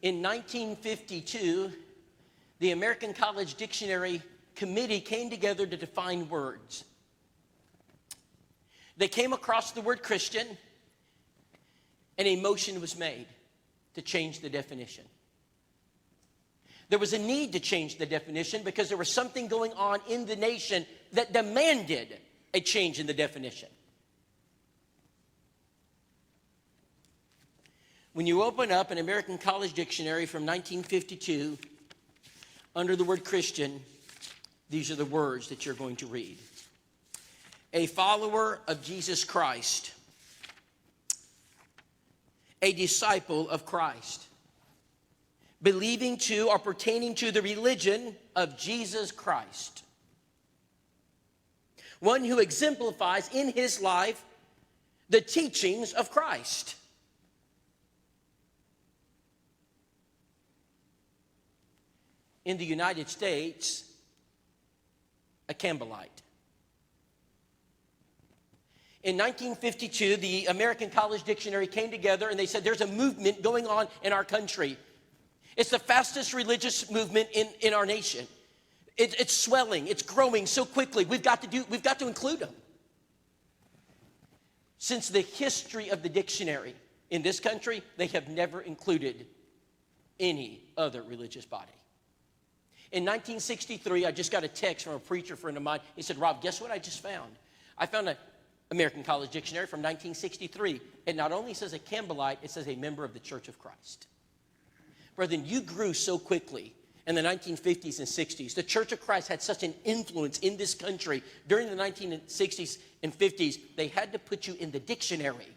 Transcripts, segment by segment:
In 1952, the American College Dictionary Committee came together to define words. They came across the word Christian, and a motion was made to change the definition. There was a need to change the definition because there was something going on in the nation that demanded a change in the definition. When you open up an American College Dictionary from 1952, under the word Christian, these are the words that you're going to read. A follower of Jesus Christ. A disciple of Christ. Believing to or pertaining to the religion of Jesus Christ. One who exemplifies in his life the teachings of Christ. In the United States, a Campbellite. In 1952, the American College Dictionary came together and they said there's a movement going on in our country. It's the fastest religious movement in our nation. It's swelling, it's growing so quickly. We've got to include them. Since the history of the dictionary in this country, they have never included any other religious body. In 1963, I just got a text from a preacher friend of mine. He said, Rob, guess what I just found? I found an American College Dictionary from 1963. It not only says a Campbellite, it says a member of the Church of Christ. Brethren, you grew so quickly in the 1950s and 60s. The Church of Christ had such an influence in this country. During the 1960s and 50s, they had to put you in the dictionary.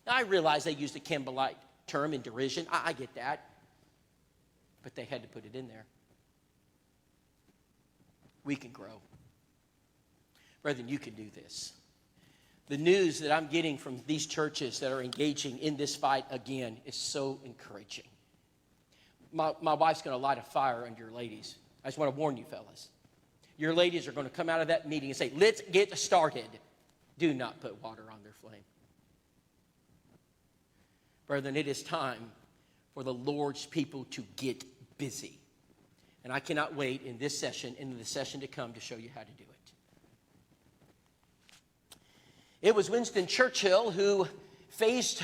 Now, I realize they used the Campbellite term in derision. I get that. But they had to put it in there. We can grow. Brethren, you can do this. The news that I'm getting from these churches that are engaging in this fight again is so encouraging. My wife's going to light a fire under your ladies. I just want to warn you, fellas. Your ladies are going to come out of that meeting and say, let's get started. Do not put water on their flame. Brethren, it is time for the Lord's people to get busy. And I cannot wait in this session, in the session to come, to show you how to do it. It was Winston Churchill who faced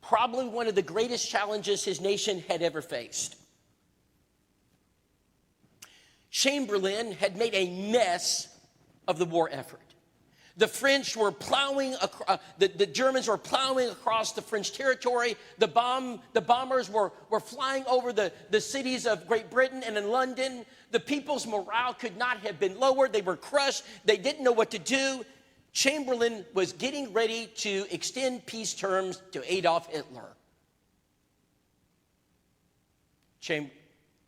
probably one of the greatest challenges his nation had ever faced. Chamberlain had made a mess of the war effort. The French were plowing, the Germans were plowing across the French territory. The bombers were flying over the cities of Great Britain and in London. The people's morale could not have been lowered. They were crushed. They didn't know what to do. Chamberlain was getting ready to extend peace terms to Adolf Hitler.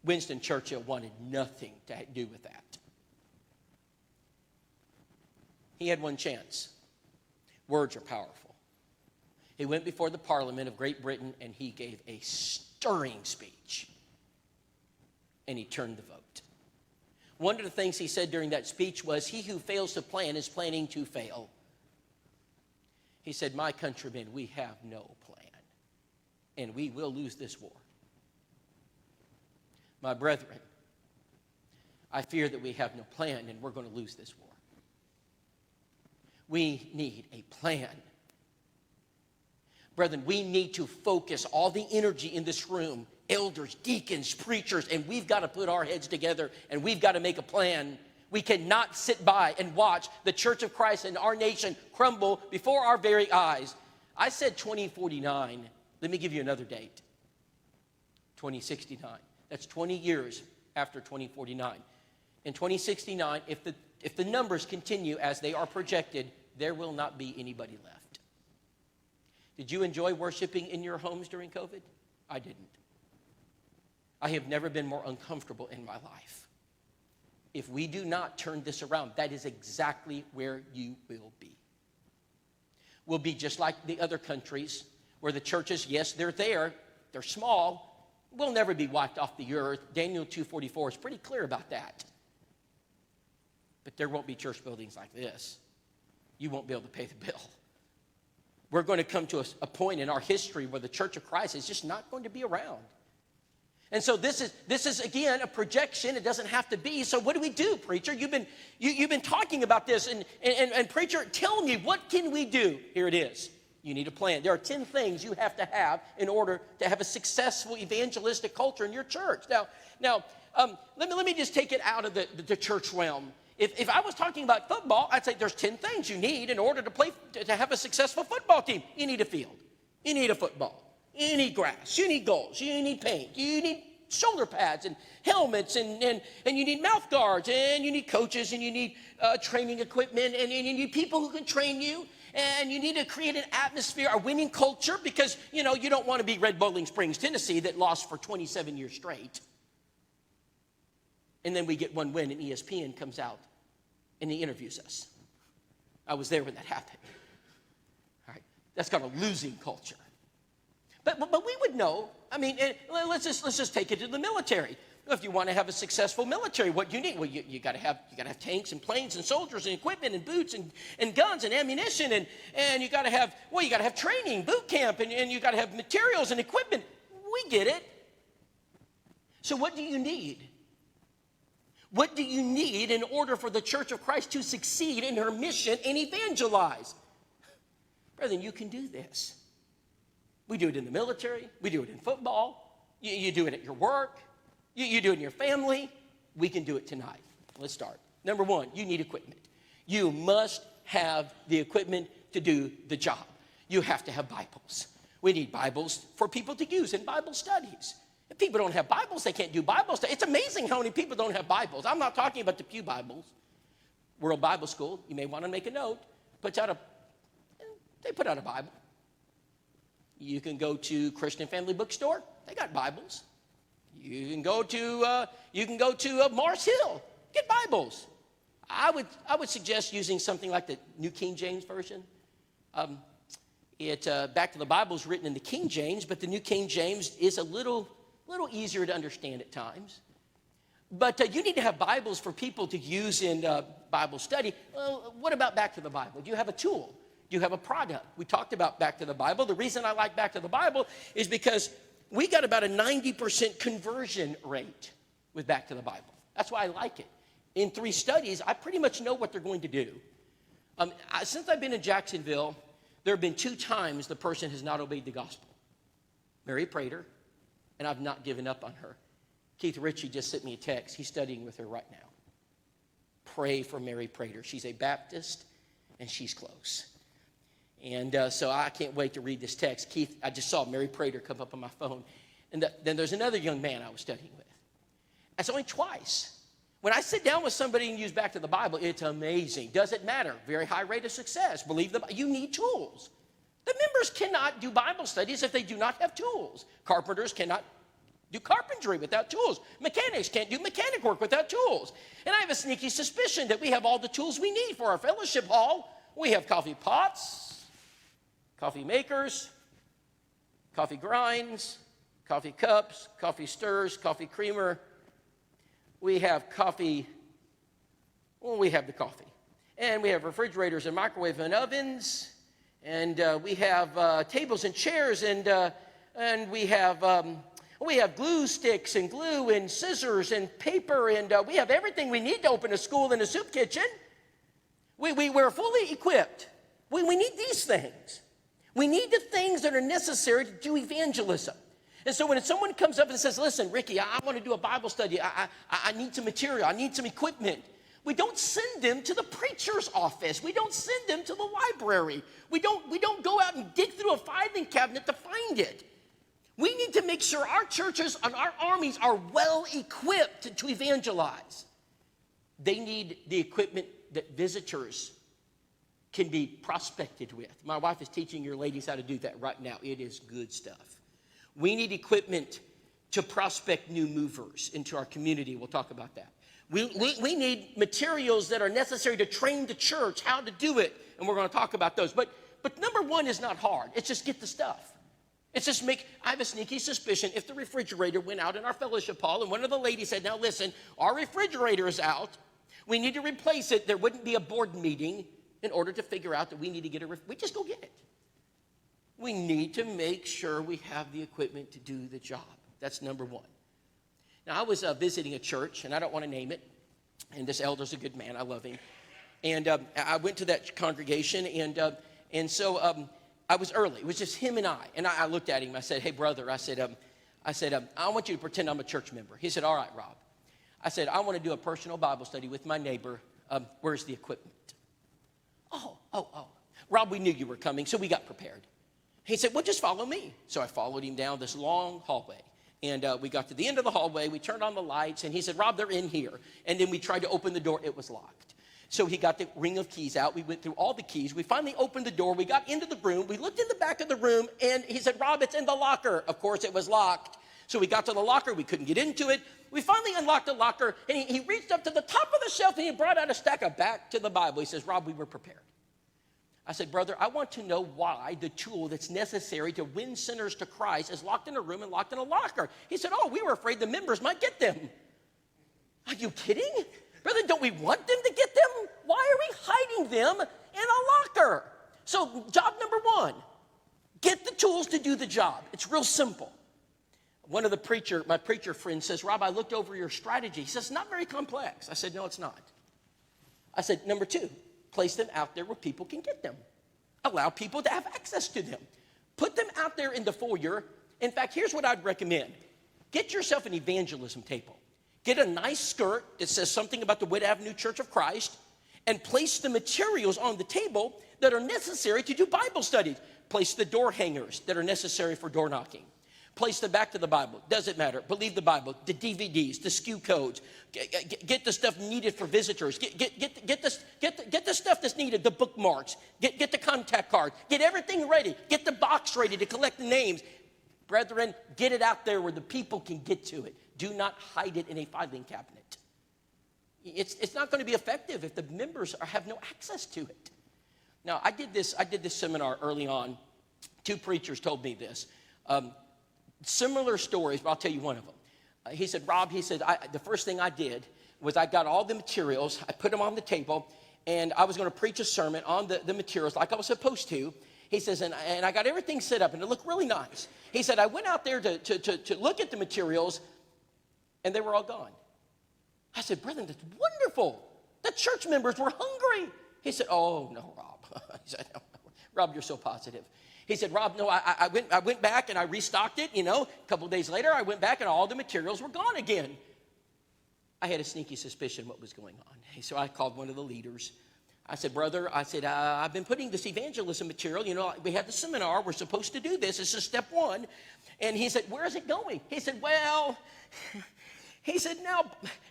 Winston Churchill wanted nothing to do with that. He had one chance. Words are powerful. He went before the Parliament of Great Britain and he gave a stirring speech. And he turned the vote. One of the things he said during that speech was, he who fails to plan is planning to fail. He said, my countrymen, we have no plan. And we will lose this war. My brethren, I fear that we have no plan and we're going to lose this war. We need a plan. Brethren, we need to focus all the energy in this room, elders, deacons, preachers, and we've got to put our heads together and we've got to make a plan. We cannot sit by and watch the Church of Christ and our nation crumble before our very eyes. I said 2049. Let me give you another date. 2069. That's 20 years after 2049. In 2069, if the numbers continue as they are projected, there will not be anybody left. Did you enjoy worshiping in your homes during COVID? I didn't. I have never been more uncomfortable in my life. If we do not turn this around, that is exactly where you will be. We'll be just like the other countries where the churches, yes, they're there. They're small. We'll never be wiped off the earth. Daniel 2:44 is pretty clear about that. But there won't be church buildings like this. You won't be able to pay the bill. we're going to come to a point in our history where the Church of Christ is just not going to be around. And so this is again a projection. It doesn't have to be. So what do we do, preacher? You've been talking about this, and preacher, tell me, what can we do? Here it is. You need a plan. There are 10 things you have to have in order to have a successful evangelistic culture in your church. Now, let me just take it out of the church realm. If I was talking about football, I'd say there's 10 things you need in order to have a successful football team. You need a field. You need a football. You need grass. You need goals. You need paint. You need shoulder pads and helmets, and you need mouth guards, and you need coaches, and you need training equipment, and you need people who can train you, and you need to create an atmosphere, a winning culture, because, you don't want to be Red Bowling Springs, Tennessee, that lost for 27 years straight. And then we get one win, and ESPN comes out, and he interviews us. I was there when that happened. All right, that's got a losing culture. But we would know. I mean, let's just take it to the military. If you want to have a successful military, what do you need? Well, you got to have tanks and planes and soldiers and equipment and boots and guns and ammunition, and you got to have training, boot camp, and you got to have materials and equipment. We get it. So what do you need? What do you need in order for the Church of Christ to succeed in her mission and evangelize? Brethren, you can do this. We do it in the military. We do it in football. You do it at your work. You do it in your family. We can do it tonight. Let's start. Number one, you need equipment. You must have the equipment to do the job. You have to have Bibles. We need Bibles for people to use in Bible studies. If people don't have Bibles, they can't do Bible studies. It's amazing how many people don't have Bibles. I'm not talking about the pew Bibles. World Bible School, you may want to make a note, they put out a Bible. You can go to Christian Family Bookstore. They got Bibles. You can go to Mars Hill. Get Bibles. I would suggest using something like the New King James Version. Back to the Bible is written in the King James, but the New King James is a little easier to understand at times. But you need to have Bibles for people to use in Bible study. Well, what about Back to the Bible? Do you have a tool? Do you have a product? We talked about Back to the Bible. The reason I like Back to the Bible is because we got about a 90% conversion rate with Back to the Bible. That's why I like it. In 3 studies, I pretty much know what they're going to do. Since I've been in Jacksonville, there have been 2 times the person has not obeyed the gospel. Mary Prater, and I've not given up on her. Keith Ritchie just sent me a text. He's studying with her right now. Pray for Mary Prater. She's a Baptist, and she's close. And so I can't wait to read this text. Keith, I just saw Mary Prater come up on my phone. And then there's another young man I was studying with. That's only twice. When I sit down with somebody and use Back to the Bible, it's amazing. Doesn't matter. Very high rate of success. You need tools. The members cannot do Bible studies if they do not have tools. Carpenters cannot do carpentry without tools. Mechanics can't do mechanic work without tools. And I have a sneaky suspicion that we have all the tools we need for our fellowship hall. We have coffee pots, coffee makers, coffee grinds, coffee cups, coffee stirs, coffee creamer. We have coffee. Well, we have the coffee. And we have refrigerators and microwave and ovens. And we have tables and chairs. And we have glue sticks and glue and scissors and paper. And we have everything we need to open a school and a soup kitchen. We're fully equipped. We need these things. We need the things that are necessary to do evangelism. And so when someone comes up and says, listen, Ricky, I want to do a Bible study. I need some material. I need some equipment. We don't send them to the preacher's office. We don't send them to the library. We don't go out and dig through a filing cabinet to find it. We need to make sure our churches and our armies are well equipped to evangelize. They need the equipment that visitors can be prospected with. My wife is teaching your ladies how to do that right now. It is good stuff. We need equipment to prospect new movers into our community. We'll talk about that. We need materials that are necessary to train the church how to do it, and we're going to talk about those. But number one is not hard. It's just get the stuff. I have a sneaky suspicion if the refrigerator went out in our fellowship hall and one of the ladies said, now listen, our refrigerator is out. We need to replace it. There wouldn't be a board meeting in order to figure out that we need to get we just go get it. We need to make sure we have the equipment to do the job. That's number one. Now, I was visiting a church, and I don't want to name it, and this elder's a good man. I love him. And I went to that congregation, and so I was early. It was just him and I. And I looked at him. I said, hey, brother, I said, I want you to pretend I'm a church member. He said, all right, Rob. I said, I want to do a personal Bible study with my neighbor. Where's the equipment? Oh. Rob, we knew you were coming, so we got prepared. He said, well, just follow me. So I followed him down this long hallway. And we got to the end of the hallway. We turned on the lights. And he said, Rob, they're in here. And then we tried to open the door. It was locked. So he got the ring of keys out. We went through all the keys. We finally opened the door. We got into the room. We looked in the back of the room. And he said, Rob, it's in the locker. Of course, it was locked. So we got to the locker. We couldn't get into it. We finally unlocked the locker. And he reached up to the top of the shelf. And he brought out a stack of Back to the Bible. He says, Rob, we were prepared. I said, brother, I want to know why the tool that's necessary to win sinners to Christ is locked in a room and locked in a locker. He said, oh, we were afraid the members might get them. Are you kidding? Brother, don't we want them to get them? Why are we hiding them in a locker? So job number one, get the tools to do the job. It's real simple. One of my preacher friends says, Rob, I looked over your strategy. He says, it's not very complex. I said, no, it's not. I said, number two, place them out there where people can get them. Allow people to have access to them. Put them out there in the foyer. In fact, here's what I'd recommend. Get yourself an evangelism table. Get a nice skirt that says something about the Wood Avenue Church of Christ and place the materials on the table that are necessary to do Bible studies. Place the door hangers that are necessary for door knocking. Place the Back to the Bible. Doesn't matter. Believe the Bible. The DVDs, the SKU codes. Get the stuff needed for visitors. Get the stuff that's needed, the bookmarks. Get the contact card. Get everything ready. Get the box ready to collect the names. Brethren, get it out there where the people can get to it. Do not hide it in a filing cabinet. It's not going to be effective if the members have no access to it. Now, I did this seminar early on. Two preachers told me this. Similar stories, but I'll tell you one of them. He said, Rob, the first thing I did was I got all the materials, I put them on the table, and I was going to preach a sermon on the materials like I was supposed to. He says, and I got everything set up, and it looked really nice. He said, I went out there to look at the materials, and they were all gone. I said, brethren, that's wonderful. The church members were hungry. He said, oh, no, Rob. He said, no, Rob, you're so positive. He said, Rob, no, I went back and I restocked it, A couple of days later, I went back and all the materials were gone again. I had a sneaky suspicion what was going on. So I called one of the leaders. I said, brother, I've been putting this evangelism material. We had the seminar. We're supposed to do this. This is step one. And he said, where is it going? He said,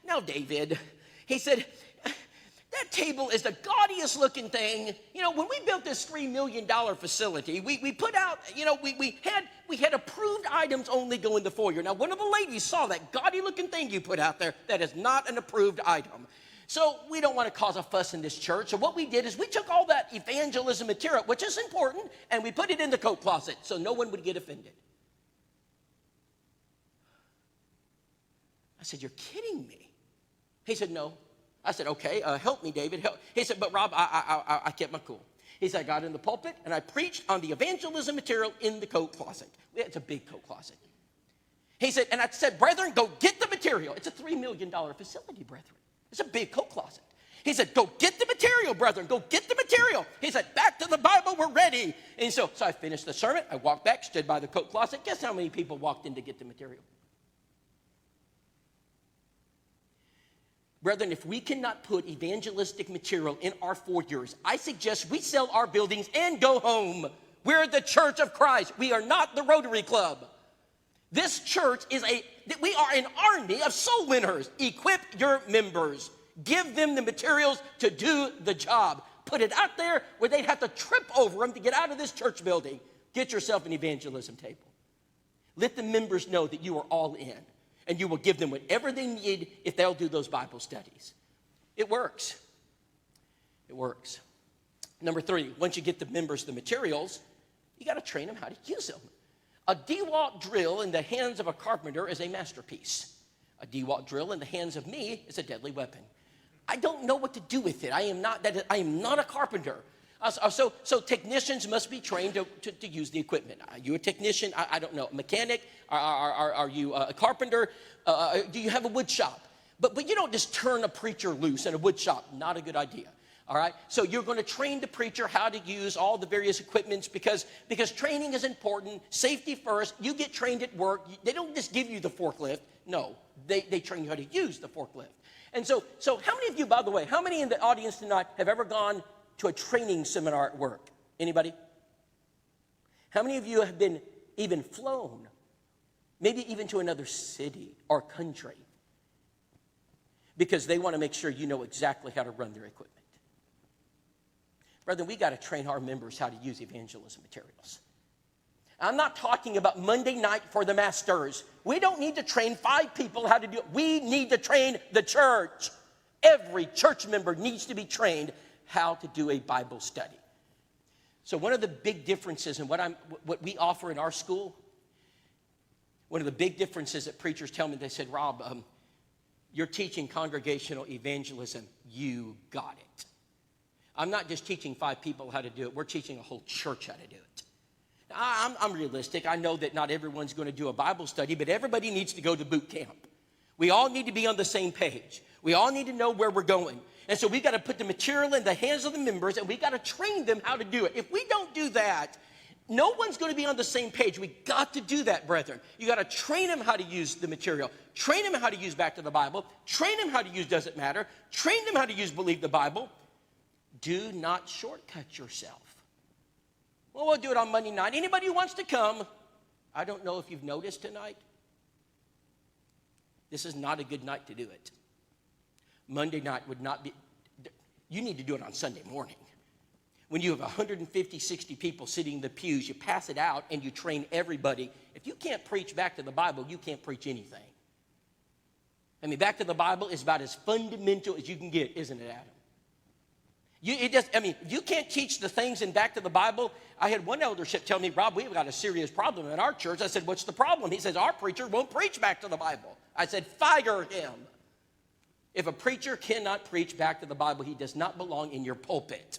now, David, he said, that table is the gaudiest looking thing. When we built this $3 million facility, we put out, we had approved items only go in the foyer. Now, one of the ladies saw that gaudy looking thing you put out there. That is not an approved item. So we don't want to cause a fuss in this church. So what we did is we took all that evangelism material, which is important, and we put it in the coat closet so no one would get offended. I said, you're kidding me. He said, no. I said, okay, help me, David. Help. He said, but Rob, I kept my cool. He said, I got in the pulpit and I preached on the evangelism material in the coat closet. It's a big coat closet. He said, and I said, brethren, go get the material. It's a $3 million facility, brethren. It's a big coat closet. He said, go get the material, brethren. Go get the material. He said, back to the Bible, we're ready. And so I finished the sermon. I walked back, stood by the coat closet. Guess how many people walked in to get the material? Brethren, if we cannot put evangelistic material in our foyers, I suggest we sell our buildings and go home. We're the Church of Christ. We are not the Rotary Club. This church we are an army of soul winners. Equip your members. Give them the materials to do the job. Put it out there where they'd have to trip over them to get out of this church building. Get yourself an evangelism table. Let the members know that you are all in. And you will give them whatever they need if they'll do those Bible studies. It works. It works. Number three, once you get the members the materials, you got to train them how to use them. A DeWalt drill in the hands of a carpenter is a masterpiece. A DeWalt drill in the hands of me is a deadly weapon. I don't know what to do with it. I am not a carpenter. So technicians must be trained to use the equipment. Are you a technician? I don't know. A mechanic? Are you a carpenter? Do you have a wood shop? But you don't just turn a preacher loose in a wood shop. Not a good idea. All right? So you're going to train the preacher how to use all the various equipments because training is important. Safety first. You get trained at work. They don't just give you the forklift. No, they train you how to use the forklift. And so how many of you, by the way, how many in the audience tonight have ever gone to a training seminar at work? Anybody? How many of you have been even flown, maybe even to another city or country, because they want to make sure you know exactly how to run their equipment? Brethren, we got to train our members how to use evangelism materials. I'm not talking about Monday night for the masters. We don't need to train 5 people how to do it. We need to train the church. Every church member needs to be trained how to do a Bible study. So one of the big differences in what we offer in our school, one of the big differences that preachers tell me, they said, Rob, you're teaching congregational evangelism. You got it. I'm not just teaching 5 people how to do it. We're teaching a whole church how to do it. Now, I'm realistic. I know that not everyone's going to do a Bible study, but everybody needs to go to boot camp. We all need to be on the same page. We all need to know where we're going. And so we've got to put the material in the hands of the members, and we've got to train them how to do it. If we don't do that, no one's going to be on the same page. We got to do that, brethren. You got to train them how to use the material. Train them how to use Back to the Bible. Train them how to use Does It Matter. Train them how to use Believe the Bible. Do not shortcut yourself. Well, we'll do it on Monday night. Anybody who wants to come, I don't know if you've noticed tonight, this is not a good night to do it. Monday night would not be, you need to do it on Sunday morning. When you have 150, 60 people sitting in the pews, you pass it out and you train everybody. If you can't preach Back to the Bible, you can't preach anything. I mean, Back to the Bible is about as fundamental as you can get, isn't it, Adam? If you can't teach the things in Back to the Bible. I had one eldership tell me, Rob, we've got a serious problem in our church. I said, what's the problem? He says, our preacher won't preach Back to the Bible. I said, fire him. If a preacher cannot preach Back to the Bible, he does not belong in your pulpit.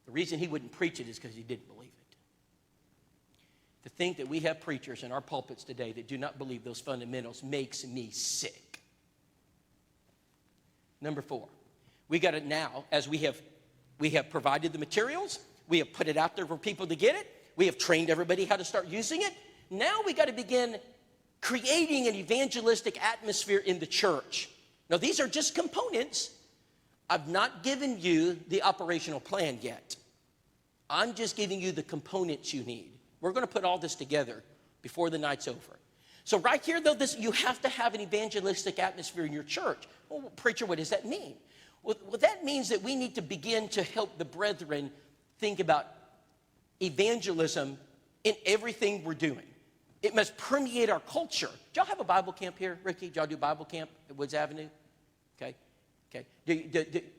The reason he wouldn't preach it is because he didn't believe it. To think that we have preachers in our pulpits today that do not believe those fundamentals makes me sick. Number 4. We got it now, as we have provided the materials, we have put it out there for people to get it, we have trained everybody how to start using it. Now we got to begin creating an evangelistic atmosphere in the church. Now these are just components. I've not given you the operational plan yet. I'm just giving you the components you need. We're going to put all this together before the night's over. So right here, though, you have to have an evangelistic atmosphere in your church. Well, preacher, what does that mean? Well, that means that we need to begin to help the brethren think about evangelism in everything we're doing. It must permeate our culture. Do y'all have a Bible camp here, Ricky? Do y'all do Bible camp at Woods Avenue? Okay.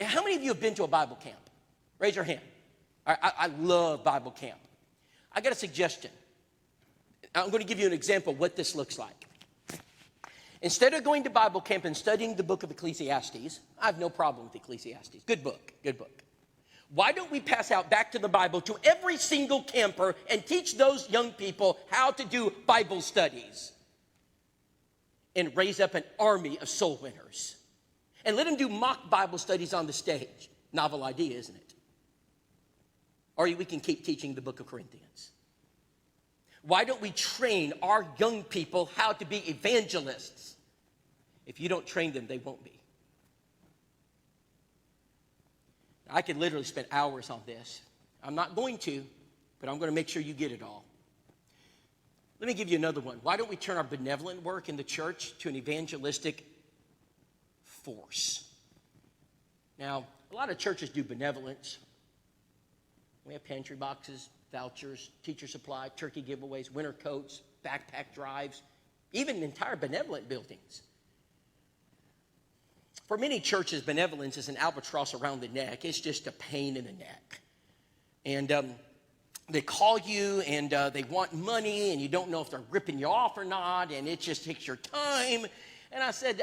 How many of you have been to a Bible camp? Raise your hand. I love Bible camp. I got a suggestion. I'm going to give you an example of what this looks like. Instead of going to Bible camp and studying the book of Ecclesiastes, I have no problem with Ecclesiastes. Good book. Why don't we pass out Back to the Bible to every single camper and teach those young people how to do Bible studies and raise up an army of soul winners? And let them do mock Bible studies on the stage. Novel idea, isn't it? Or we can keep teaching the book of Corinthians. Why don't we train our young people how to be evangelists? If you don't train them, they won't be. I could literally spend hours on this. I'm not going to, but I'm going to make sure you get it all. Let me give you another one. Why don't we turn our benevolent work in the church to an evangelistic force? Now, a lot of churches do benevolence. We have pantry boxes, vouchers, teacher supply, turkey giveaways, winter coats, backpack drives, even entire benevolent buildings. For many churches, benevolence is an albatross around the neck. It's just a pain in the neck. And they call you and they want money and you don't know if they're ripping you off or not, and it just takes your time. And I said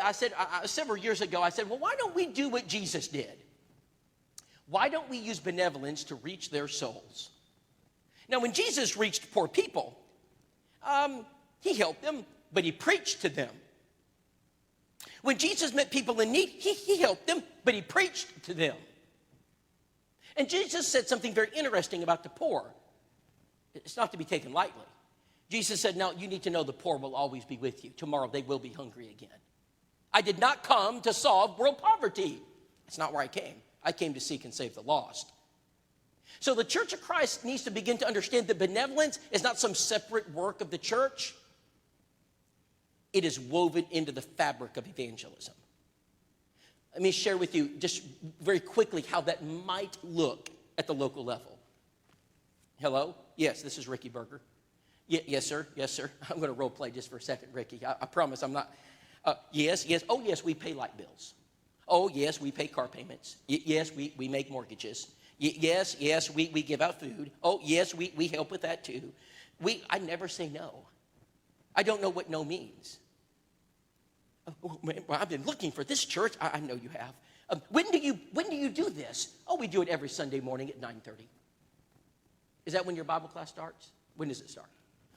several years ago, I said, well, why don't we do what Jesus did? Why don't we use benevolence to reach their souls? Now, when Jesus reached poor people, he helped them, but he preached to them. When Jesus met people in need, he helped them, but he preached to them. And Jesus said something very interesting about the poor. It's not to be taken lightly. Jesus said, "Now, you need to know the poor will always be with you. Tomorrow they will be hungry again. I did not come to solve world poverty. That's not where I came. I came to seek and save the lost." So the Church of Christ needs to begin to understand that benevolence is not some separate work of the church. It is woven into the fabric of evangelism. Let me share with you just very quickly how that might look at the local level. Hello? Yes, this is Ricky Berger. Yes, sir. Yes, sir. I'm going to role play just for a second, Ricky. I promise I'm not. Yes. Oh, yes, we pay light bills. Oh, yes, we pay car payments. Yes, we make mortgages. Yes, we give out food. Oh, yes, we help with that too. I never say no. I don't know what no means. Oh, man, well, I've been looking for this church. I know you have. When do you do this? Oh, we do it every Sunday morning at 9:30. Is that when your Bible class starts? When does it start?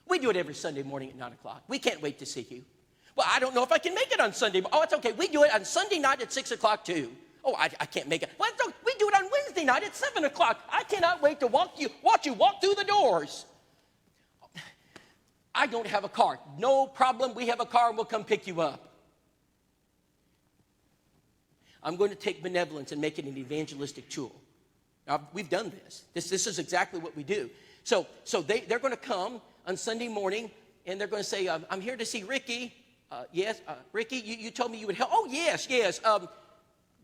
We do it every Sunday morning at 9 o'clock. We can't wait to see you. Well, I don't know if I can make it on Sunday. Oh, it's okay. We do it on Sunday night at 6 o'clock too. Oh, I can't make it. Well, we do it on Wednesday night at 7 o'clock. I cannot wait to watch you walk through the doors. I don't have a car. No problem. We have a car and we'll come pick you up. I'm going to take benevolence and make it an evangelistic tool. Now, we've done this. This is exactly what we do. So they're going to come on Sunday morning, and they're going to say, "I'm here to see Ricky." Yes, Ricky, you told me you would help. Oh, yes.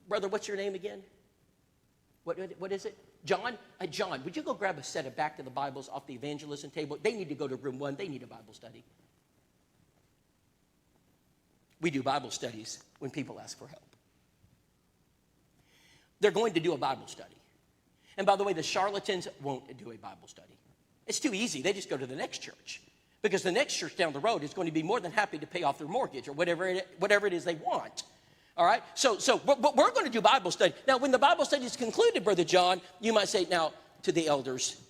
Brother, what's your name again? What is it? John? John, would you go grab a set of Back to the Bibles off the evangelism table? They need to go to room 1. They need a Bible study. We do Bible studies when people ask for help. They're going to do a Bible study. And by the way, the charlatans won't do a Bible study. It's too easy. They just go to the next church. Because the next church down the road is going to be more than happy to pay off their mortgage or whatever it is they want. All right? So we're going to do Bible study. Now, when the Bible study is concluded, Brother John, you might say, now, to the elders,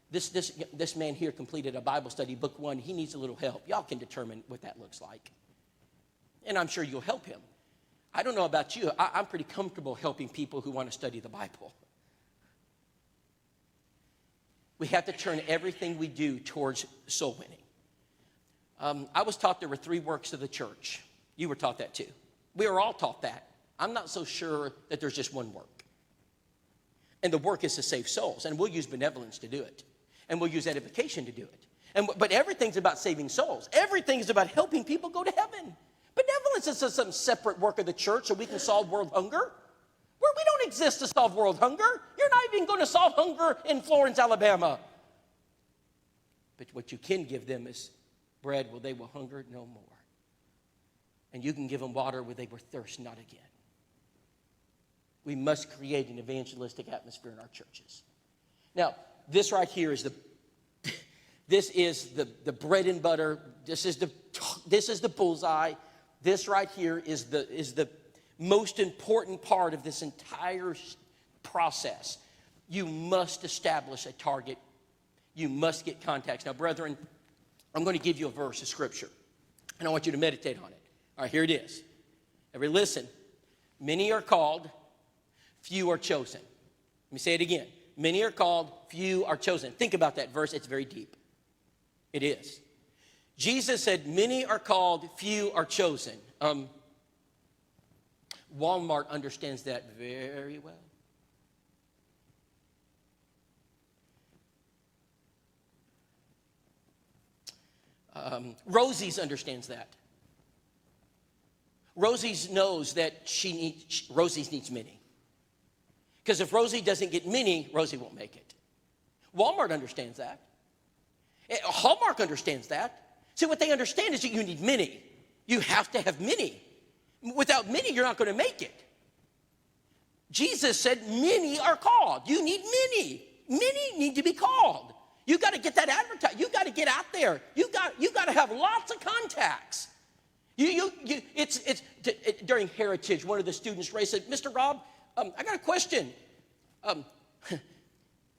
this man here completed a Bible study, book 1. He needs a little help. Y'all can determine what that looks like. And I'm sure you'll help him. I don't know about you. I'm pretty comfortable helping people who want to study the Bible. We have to turn everything we do towards soul winning. I was taught there were 3 works of the church. You were taught that too. We were all taught that. I'm not so sure that there's just one work. And the work is to save souls. And we'll use benevolence to do it. And we'll use edification to do it. But everything's about saving souls. Everything is about helping people go to heaven. Benevolence is some separate work of the church so we can solve world hunger. We don't exist to solve world hunger. You're not even going to solve hunger in Florence, Alabama. But what you can give them is bread where they will hunger no more. And you can give them water where they will thirst not again. We must create an evangelistic atmosphere in our churches. Now, this right here is the bread and butter. This is the bullseye. This right here is the most important part of this entire process. You must establish a target. You must get contacts. Now, brethren, I'm going to give you a verse of Scripture, and I want you to meditate on it. All right, here it is. Everybody listen. Many are called, few are chosen. Let me say it again. Many are called, few are chosen. Think about that verse. It's very deep. It is. Jesus said, many are called, few are chosen. Walmart understands that very well. Rosie's understands that. Rosie's knows that Rosie's needs many. Because if Rosie doesn't get many, Rosie won't make it. Walmart understands that. Hallmark understands that. See, what they understand is that you need many. You have to have many. Without many, you're not going to make it. Jesus said, many are called. You need many. Many need to be called. You got to get that advertised. You got to get out there. You got to have lots of contacts. During Heritage, one of the students raised said, Mr. Rob, I got a question.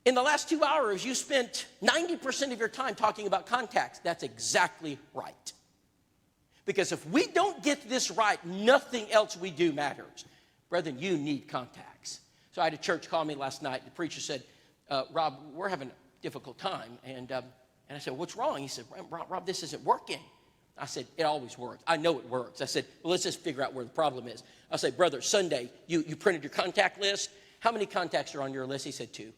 In the last 2 hours, you spent 90% of your time talking about contacts. That's exactly right. Because if we don't get this right, nothing else we do matters. Brethren, you need contacts. So I had a church call me last night. The preacher said, Rob, we're having a difficult time. And I said, what's wrong? He said, Rob, this isn't working. I said, it always works. I know it works. I said, well, let's just figure out where the problem is. I said, brother, Sunday, you printed your contact list. How many contacts are on your list? He said, 2.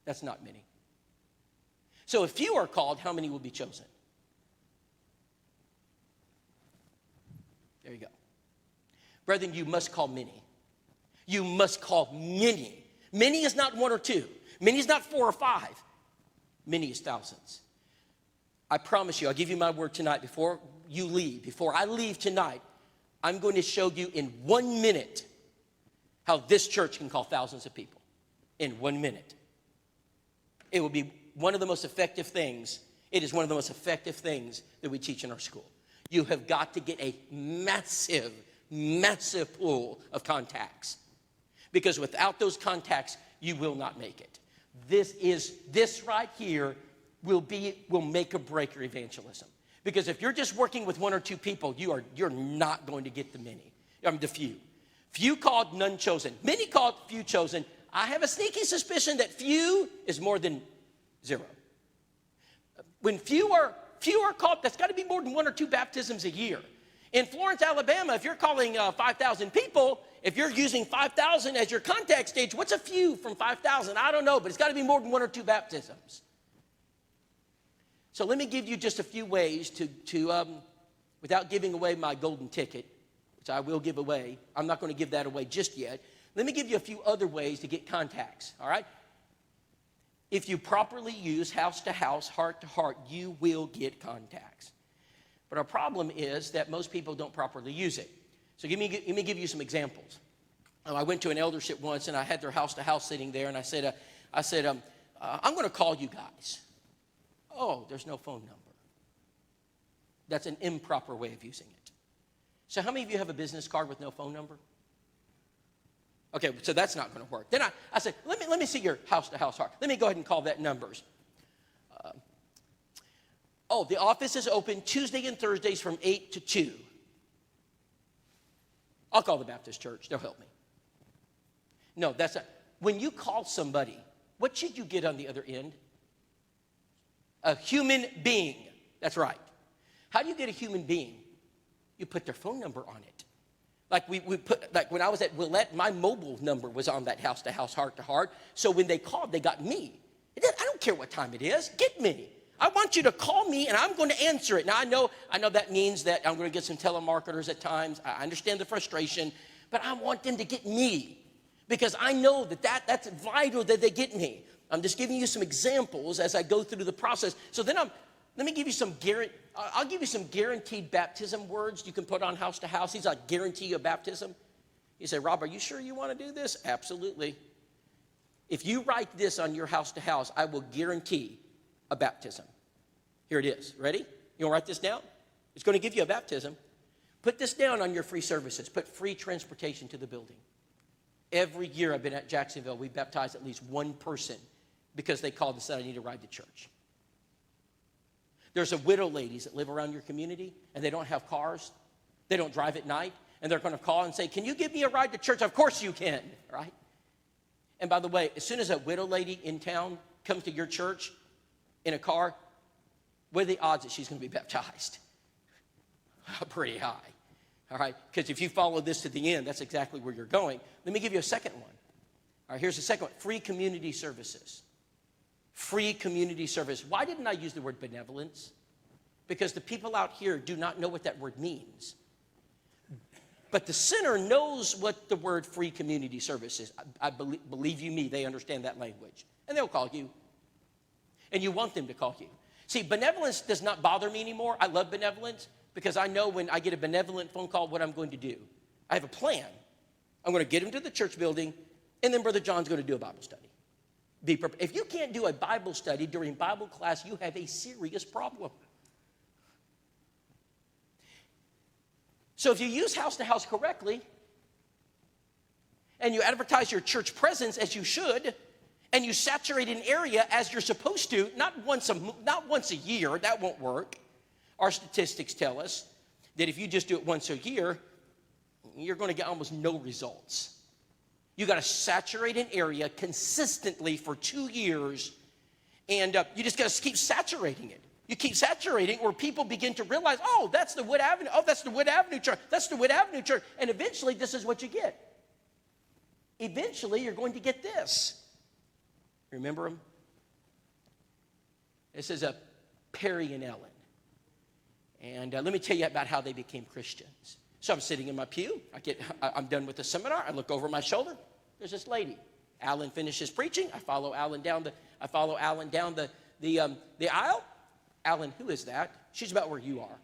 That's not many. So if few are called, how many will be chosen? There you go. Brethren, you must call many. You must call many. Many is not 1 or 2. Many is not 4 or 5. Many is thousands. I promise you, I'll give you my word tonight before you leave. Before I leave tonight, I'm going to show you in 1 minute how this church can call thousands of people. In 1 minute. It will be one of the most effective things. It is one of the most effective things that we teach in our school. You have got to get a massive, massive pool of contacts. Because without those contacts, you will not make it. This right here will make or break your evangelism. Because if you're just working with 1 or 2 people, you're not going to get the few. Few called, none chosen. Many called, few chosen. I have a sneaky suspicion that few is more than 0. When few are called, that's got to be more than 1 or 2 baptisms a year. In Florence, Alabama, if you're calling 5,000 people, if you're using 5,000 as your contact stage, what's a few from 5,000? I don't know, but it's got to be more than 1 or 2 baptisms. So let me give you just a few ways to without giving away my golden ticket, which I will give away. I'm not going to give that away just yet. Let me give you a few other ways to get contacts, all right? If you properly use house to house, heart to heart, you will get contacts. But our problem is that most people don't properly use it. So let me give you some examples. I went to an eldership once, and I had their house to house sitting there, and I said, I'm going to call you guys. Oh, there's no phone number. That's an improper way of using it. So how many of you have a business card with no phone number? Okay, so that's not going to work. Then I said, let me see your house-to-house heart. Let me go ahead and call that numbers. The office is open Tuesday and Thursdays from 8 to 2. I'll call the Baptist church. They'll help me. No, that's not. When you call somebody, what should you get on the other end? A human being. That's right. How do you get a human being? You put their phone number on it. Like when I was at Willette, my mobile number was on that house-to-house, heart-to-heart. So when they called, they got me. I don't care what time it is. Get me. I want you to call me, and I'm going to answer it. Now, I know that means that I'm going to get some telemarketers at times. I understand the frustration, but I want them to get me because I know that's vital that they get me. I'm just giving you some examples as I go through the process. So then let me give you I'll give you some guaranteed baptism words you can put on house to house. These are guarantee you a baptism. You say, Rob, are you sure you want to do this? Absolutely. If you write this on your house to house, I will guarantee a baptism. Here it is. Ready? You want to write this down? It's going to give you a baptism. Put this down on your free services. Put free transportation to the building. Every year I've been at Jacksonville, we baptize at least one person because they called and said, I need a ride to church. There's a widow ladies that live around your community, and they don't have cars. They don't drive at night, and they're going to call and say, can you give me a ride to church? Of course you can, right? And by the way, as soon as a widow lady in town comes to your church in a car, what are the odds that she's going to be baptized? Pretty high, all right? Because if you follow this to the end, that's exactly where you're going. Let me give you a second one. All right, here's the second one, free community services. Free community service. Why didn't I use the word benevolence? Because the people out here do not know what that word means. But the sinner knows what the word free community service is. I believe you me, they understand that language. And they'll call you. And you want them to call you. See, benevolence does not bother me anymore. I love benevolence because I know when I get a benevolent phone call what I'm going to do. I have a plan. I'm going to get him to the church building, and then Brother John's going to do a Bible study. Be prepared. If you can't do a Bible study during Bible class, you have a serious problem. So if you use house to house correctly, and you advertise your church presence as you should, and you saturate an area as you're supposed to, not once a year, that won't work. Our statistics tell us that if you just do it once a year, you're going to get almost no results. You got to saturate an area consistently for 2 years, and you just got to keep saturating it. You keep saturating where people begin to realize, oh, that's the Wood Avenue. Oh, that's the Wood Avenue church. That's the Wood Avenue church. And eventually, this is what you get. Eventually, you're going to get this. Remember them? This is Perry and Ellen. And let me tell you about how they became Christians. So I'm sitting in my pew. I'm done with the seminar. I look over my shoulder. There's this lady. Alan finishes preaching. I follow Alan down the aisle. Alan, who is that? She's about where you are.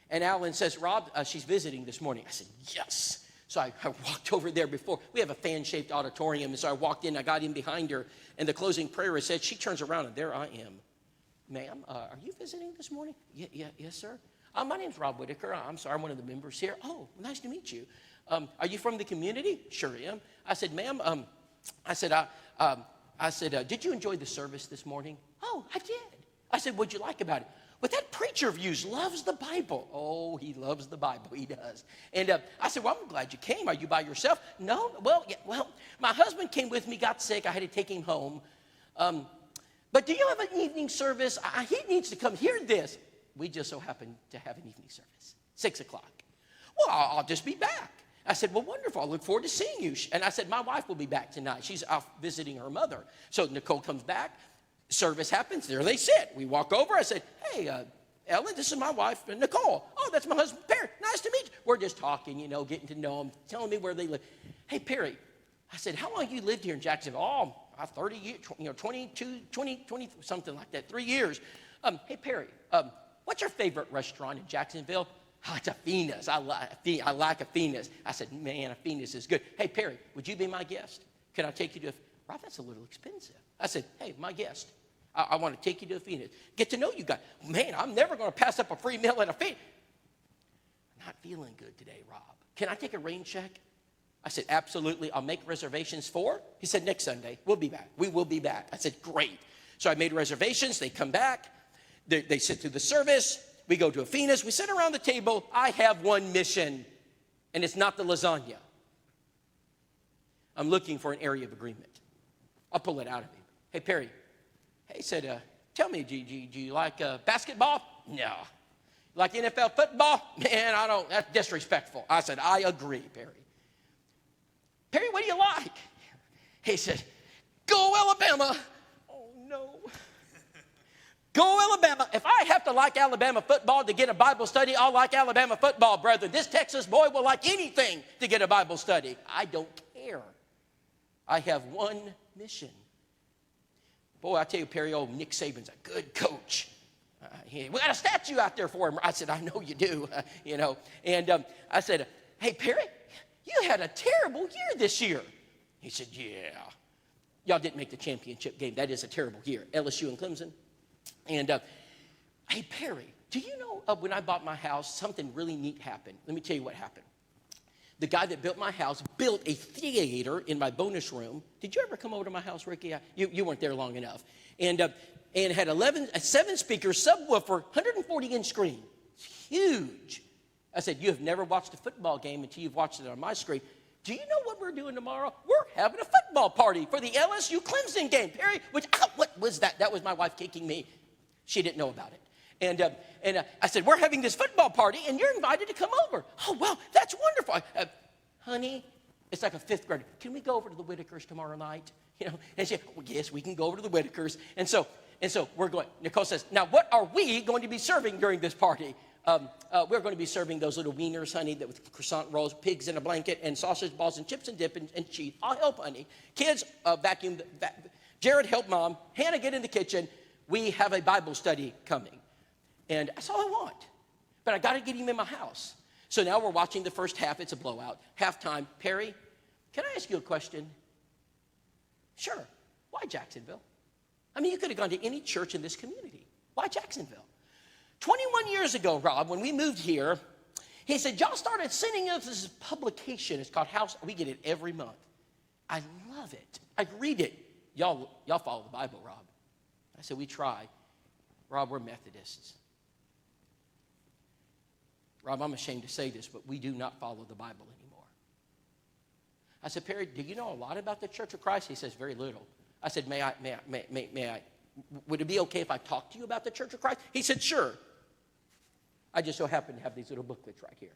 And Alan says, Rob, she's visiting this morning. I said, yes. So I walked over there before. We have a fan-shaped auditorium, and so I walked in. I got in behind her, and the closing prayer is said. She turns around, and there I am. Ma'am, are you visiting this morning? Yes, sir. My name's Rob Whitacre. I'm sorry, I'm one of the members here. Oh, nice to meet you. Are you from the community? Sure am. I said, ma'am, did you enjoy the service this morning? Oh, I did. I said, what'd you like about it? Well, that preacher of yours loves the Bible. Oh, he loves the Bible. He does. And I said, well, I'm glad you came. Are you by yourself? No. Well, my husband came with me, got sick. I had to take him home. But do you have an evening service? He needs to come hear this. We just so happen to have an evening service, 6 o'clock. Well, I'll just be back. I said, well, wonderful. I look forward to seeing you. And I said, my wife will be back tonight. She's off visiting her mother. So Nicole comes back. Service happens. There they sit. We walk over. I said, hey, Ellen, this is my wife, Nicole. Oh, that's my husband, Perry. Nice to meet you. We're just talking, getting to know them, telling me where they live. Hey, Perry, I said, how long have you lived here in Jacksonville? Oh, 30 years, 20, something like that, 3 years. Hey, Perry, what's your favorite restaurant in Jacksonville? Oh, it's a Fina's. I like a Fina's. I said, man, a Fina's is good. Hey, Perry, would you be my guest? Can I take you to Rob, that's a little expensive. I said, hey, my guest. I want to take you to a Fina's. Get to know you guys. Man, I'm never going to pass up a free meal at a Fina's. Not feeling good today, Rob. Can I take a rain check? I said, absolutely. I'll make reservations for. He said, next Sunday. We'll be back. We will be back. I said, great. So I made reservations. They come back. They sit through the service. We go to a Fina's. We sit around the table. I have one mission, and it's not the lasagna. I'm looking for an area of agreement. I'll pull it out of him. Hey, Perry. He said, tell me, do you like basketball? No. You like NFL football? Man, I don't. That's disrespectful. I said, I agree, Perry. Perry, what do you like? He said, go Alabama. Oh, no. Go Alabama. If I have to like Alabama football to get a Bible study, I'll like Alabama football, brother. This Texas boy will like anything to get a Bible study. I don't care. I have one mission. Boy, I tell you, Perry, old Nick Saban's a good coach. We got a statue out there for him. I said, I know you do, And I said, hey, Perry, you had a terrible year this year. He said, yeah. Y'all didn't make the championship game. That is a terrible year. LSU and Clemson. And, hey, Perry, do you know when I bought my house, something really neat happened? Let me tell you what happened. The guy that built my house built a theater in my bonus room. Did you ever come over to my house, Ricky? You weren't there long enough. And had a 7-speaker subwoofer, 140-inch screen. It's huge. I said, you have never watched a football game until you've watched it on my screen. Do you know what we're doing tomorrow? We're having a football party for the LSU Clemson game, Perry. What was that? That was my wife kicking me. She didn't know about it. And I said, we're having this football party, and you're invited to come over. Oh, well, that's wonderful. Honey, it's like a 5th grader. Can we go over to the Whitacres tomorrow night? And she said, well, yes, we can go over to the Whitacres. And so we're going. Nicole says, now, what are we going to be serving during this party? We're going to be serving those little wieners, honey, that with croissant rolls, pigs in a blanket, and sausage balls, and chips and dip, and cheese. I'll help, honey. Kids, vacuum. Jared, help Mom. Hannah, get in the kitchen. We have a Bible study coming. And that's all I want. But I got to get him in my house. So now we're watching the first half. It's a blowout. Halftime. Perry, can I ask you a question? Sure. Why Jacksonville? I mean, you could have gone to any church in this community. Why Jacksonville? 21 years ago, Rob, when we moved here, He said, y'all started sending us this publication. It's called House. We get it every month. I love it. I read it. Y'all follow the Bible, Rob. I said, we try. Rob, we're Methodists. Rob, I'm ashamed to say this, but we do not follow the Bible anymore. I said, Perry, do you know a lot about the Church of Christ? He says, very little. I said, may I, would it be okay if I talk to you about the Church of Christ? He said, sure. I just so happen to have these little booklets right here.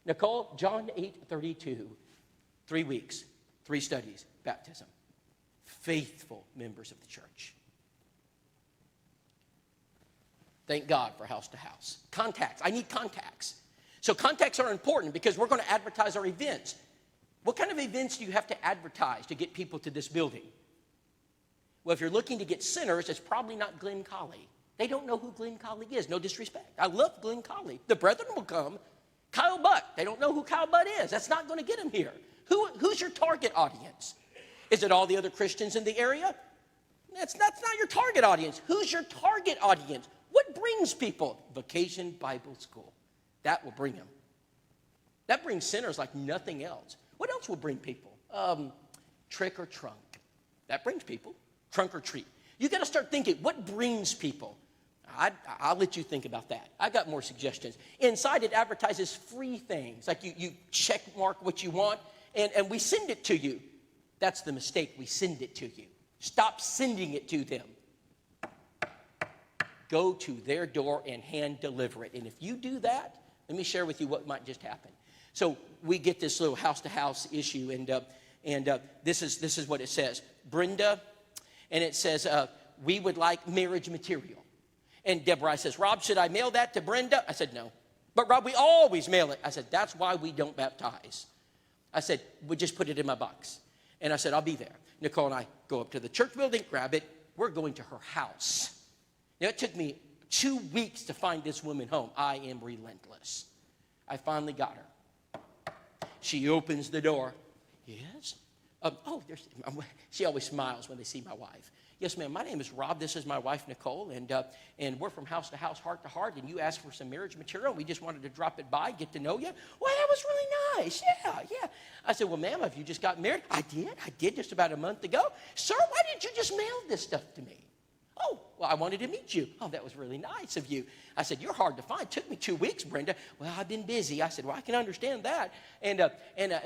Nicole, John 8:32, 3 weeks, 3 studies, baptism. Faithful members of the church. Thank God for house to house. Contacts. I need contacts. So contacts are important because we're going to advertise our events. What kind of events do you have to advertise to get people to this building? Well, if you're looking to get sinners, it's probably not Glenn Colley. They don't know who Glenn Colley is. No disrespect. I love Glenn Colley. The brethren will come. Kyle Butt. They don't know who Kyle Butt is. That's not going to get them here. Who's your target audience? Is it all the other Christians in the area? That's not your target audience. Who's your target audience? What brings people? Vacation Bible School. That will bring them. That brings sinners like nothing else. What else will bring people? Trick or trunk. That brings people. Trunk or treat. You got to start thinking, what brings people? I'll let you think about that. I got more suggestions. Inside it advertises free things. Like you check mark what you want and we send it to you. That's the mistake. We send it to you. Stop sending it to them. Go to their door and hand deliver it. And if you do that, let me share with you what might just happen. So we get this little house-to-house issue, and this is what it says. Brenda, and it says, we would like marriage material. And Deborah says, Rob, should I mail that to Brenda? I said, no. But Rob, we always mail it. I said, that's why we don't baptize. I said, we just put it in my box. And I said, I'll be there. Nicole and I go up to the church building, grab it. We're going to her house. Now, it took me 2 weeks to find this woman home. I am relentless. I finally got her. She opens the door. Yes? She always smiles when they see my wife. Yes, ma'am, my name is Rob. This is my wife, Nicole, and we're from house to house, heart to heart, and you asked for some marriage material. We just wanted to drop it by, get to know you. Well, that was really nice. Yeah. I said, well, ma'am, have you just got married? I did just about a month ago. Sir, why didn't you just mail this stuff to me? Oh, well, I wanted to meet you. Oh, that was really nice of you. I said, you're hard to find. It took me 2 weeks, Brenda. Well, I've been busy. I said, well, I can understand that. And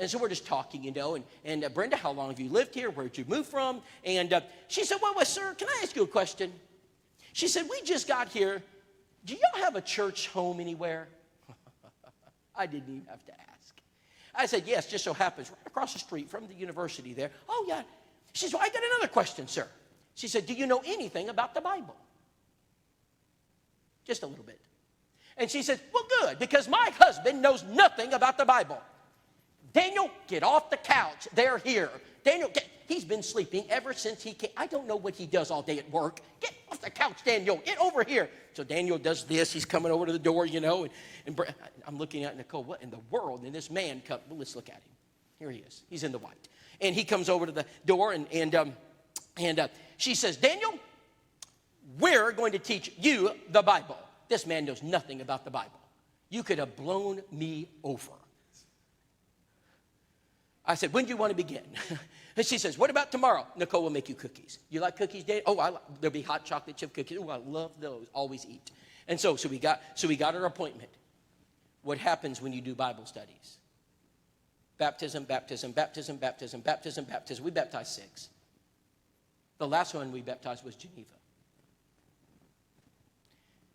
so we're just talking, and Brenda, how long have you lived here? Where'd you move from? And she said, well, sir, can I ask you a question? She said, we just got here. Do y'all have a church home anywhere? I didn't even have to ask. I said, yes, just so happens, right across the street from the university there. Oh, yeah. She said, well, I got another question, sir. She said, do you know anything about the Bible? Just a little bit. And she said, well, good, because my husband knows nothing about the Bible. Daniel, get off the couch. They're here. Daniel, he's been sleeping ever since he came. I don't know what he does all day at work. Get off the couch, Daniel. Get over here. So Daniel does this. He's coming over to the door, and I'm looking at Nicole. What in the world? And this man comes. Well, let's look at him. Here he is. He's in the white. And he comes over to the door, and she says, Daniel, we're going to teach you the Bible. This man knows nothing about the Bible. You could have blown me over. I said, when do you want to begin? And she says, what about tomorrow? Nicole will make you cookies. You like cookies, Daniel? Oh, there'll be hot chocolate chip cookies. Oh, I love those. Always eat. And so we got her appointment. What happens when you do Bible studies? Baptism, baptism, baptism, baptism, baptism, baptism. We baptized 6. The last one we baptized was Geneva.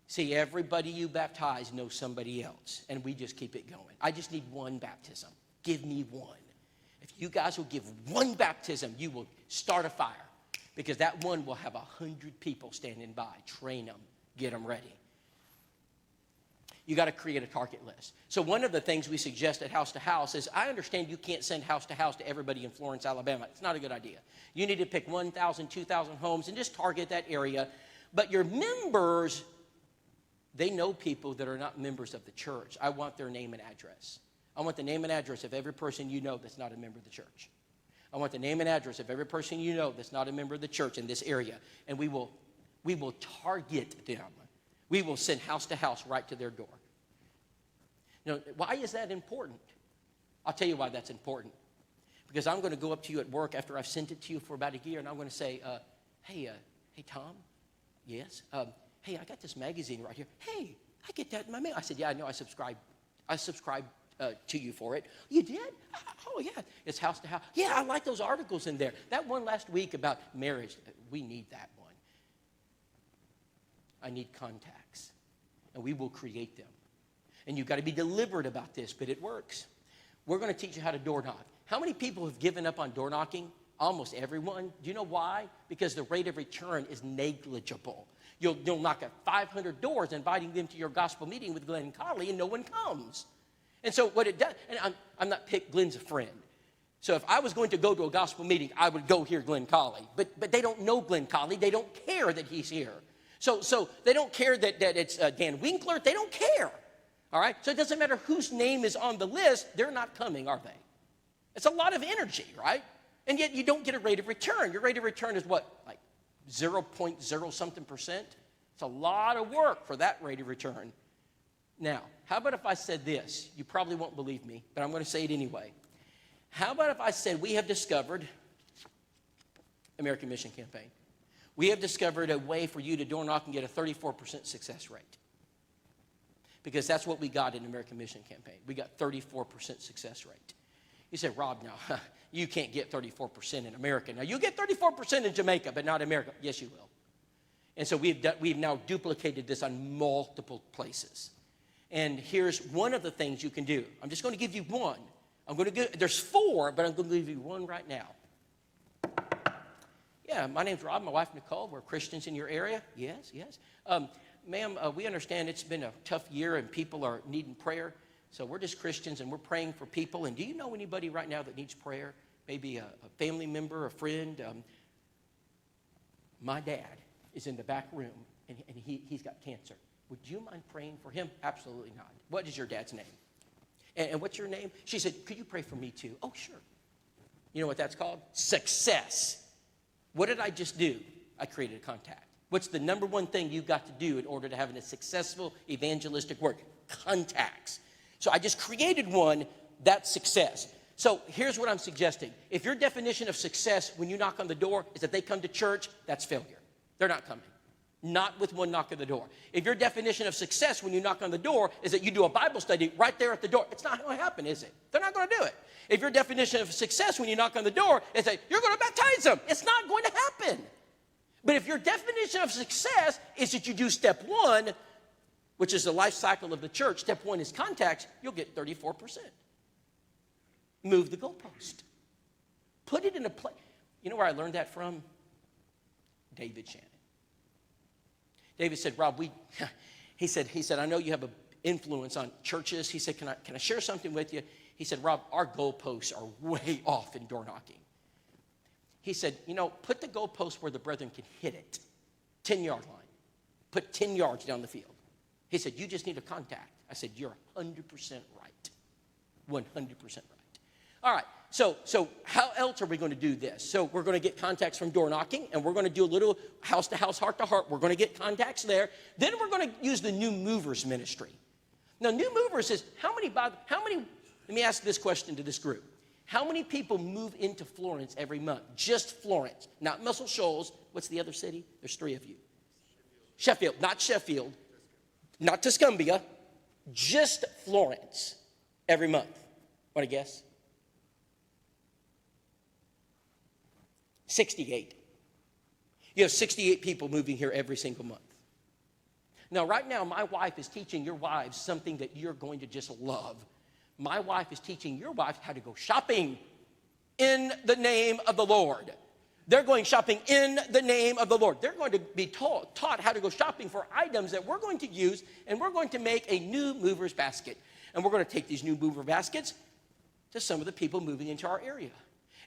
See, everybody you baptize knows somebody else, and we just keep it going. I just need one baptism. Give me one. If you guys will give one baptism, you will start a fire, because that one will have 100 people standing by. Train them, get them ready. You got to create a target list. So one of the things we suggest at House to House is, I understand you can't send house to house to everybody in Florence, Alabama. It's not a good idea. You need to pick 1,000, 2,000 homes and just target that area. But your members, they know people that are not members of the church. I want their name and address. I want the name and address of every person you know that's not a member of the church. I want the name and address of every person you know that's not a member of the church in this area. And we will target them. We will send house to house right to their door. You know, why is that important? I'll tell you why that's important. Because I'm going to go up to you at work after I've sent it to you for about a year, and I'm going to say, hey, Tom, yes? Hey, I got this magazine right here. Hey, I get that in my mail. I said, yeah, I know, I subscribed to you for it. You did? Oh, yeah. It's House to House. Yeah, I like those articles in there. That one last week about marriage, we need that one. I need contacts, and we will create them. And you've got to be deliberate about this, but it works. We're going to teach you how to door knock. How many people have given up on door knocking? Almost everyone. Do you know why? Because the rate of return is negligible. You'll knock at 500 doors inviting them to your gospel meeting with Glenn Colley, and no one comes. And so what it does, and I'm not pick Glenn's a friend. So if I was going to go to a gospel meeting, I would go hear Glenn Colley. But they don't know Glenn Colley. They don't care that he's here. So they don't care that it's Dan Winkler. They don't care. All right? So it doesn't matter whose name is on the list. They're not coming, are they? It's a lot of energy, right? And yet you don't get a rate of return. Your rate of return is what? Like 0.0 something percent? It's a lot of work for that rate of return. Now, how about if I said this? You probably won't believe me, but I'm going to say it anyway. How about if I said we have discovered, American Mission Campaign, we have discovered a way for you to door knock and get a 34% success rate. Because that's what we got in American Mission Campaign. We got 34% success rate. You said, Rob, now, you can't get 34% in America. Now, you get 34% in Jamaica, but not America. Yes, you will. And so we've now duplicated this on multiple places. And here's one of the things you can do. I'm just going to give you one. There's four, but I'm going to give you one right now. Yeah, my name's Rob, my wife Nicole. We're Christians in your area. Yes. Ma'am, we understand it's been a tough year and people are needing prayer. So we're just Christians and we're praying for people. And do you know anybody right now that needs prayer? Maybe a family member, a friend. My dad is in the back room and he's got cancer. Would you mind praying for him? Absolutely not. What is your dad's name? And what's your name? She said, could you pray for me too? Oh, sure. You know what that's called? Success. What did I just do? I created a contact. What's the number one thing you've got to do in order to have a successful evangelistic work? Contacts. So I just created one, that's success. So here's what I'm suggesting. If your definition of success when you knock on the door is that they come to church, that's failure. They're not coming. Not with one knock on the door. If your definition of success when you knock on the door is that you do a Bible study right there at the door, it's not going to happen, is it? They're not going to do it. If your definition of success when you knock on the door is that you're going to baptize them, it's not going to happen. But if your definition of success is that you do step one, which is the life cycle of the church, step one is contacts, you'll get 34%. Move the goalpost. Put it in a place. You know where I learned that from? David Shannon. David said, Rob, he said, I know you have an influence on churches. He said, can I share something with you? He said, Rob, our goalposts are way off in door knocking. He said, put the goalpost where the brethren can hit it, 10-yard line. Put 10 yards down the field. He said, you just need a contact. I said, you're 100% right. 100% right. All right, so how else are we going to do this? So we're going to get contacts from door knocking, and we're going to do a little house-to-house, heart-to-heart. We're going to get contacts there. Then we're going to use the New Movers ministry. Now, New Movers is, let me ask this question to this group. How many people move into Florence every month? Just Florence, not Muscle Shoals. What's the other city? There's three of you. Sheffield, not Tuscumbia, just Florence every month. Want to guess? 68. You have 68 people moving here every single month. Now, right now, my wife is teaching your wives something that you're going to just love. My wife is teaching your wife how to go shopping in the name of the Lord. They're going shopping in the name of the Lord. They're going to be taught how to go shopping for items that we're going to use, and we're going to make a New Movers basket. And we're going to take these New Mover baskets to some of the people moving into our area.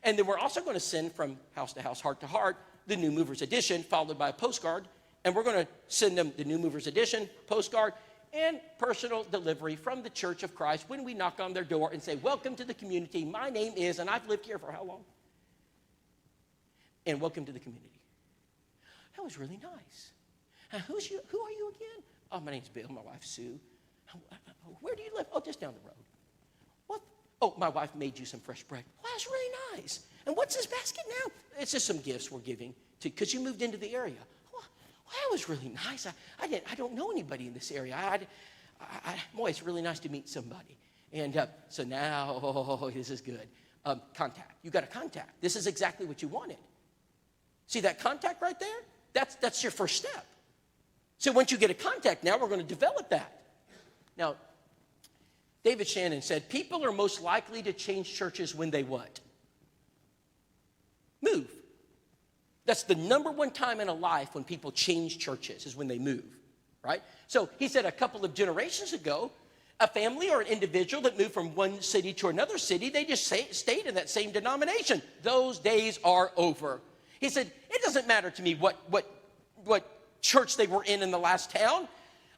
And then we're also going to send from house to house, heart to heart, the New Movers edition, followed by a postcard. And we're going to send them the New Movers edition, postcard, and personal delivery from the Church of Christ when we knock on their door and say, welcome to the community. My name is, and I've lived here for how long? And welcome to the community. That was really nice. Who are you again? Oh, my name's Bill. My wife's Sue. Where do you live? Oh, just down the road. What? Oh, my wife made you some fresh bread. Well, that's really nice. And what's this basket now? It's just some gifts we're giving to, because you moved into the area. Well, that was really nice. I don't know anybody in this area. Boy, it's really nice to meet somebody. And so now, this is good. Contact. You got a contact. This is exactly what you wanted. See that contact right there? That's your first step. So once you get a contact, now we're going to develop that. Now, David Shannon said, people are most likely to change churches when they what? Move. That's the number one time in a life when people change churches, is when they move, right? So he said a couple of generations ago, a family or an individual that moved from one city to another city, they just stayed in that same denomination. Those days are over. He said, it doesn't matter to me what church they were in the last town.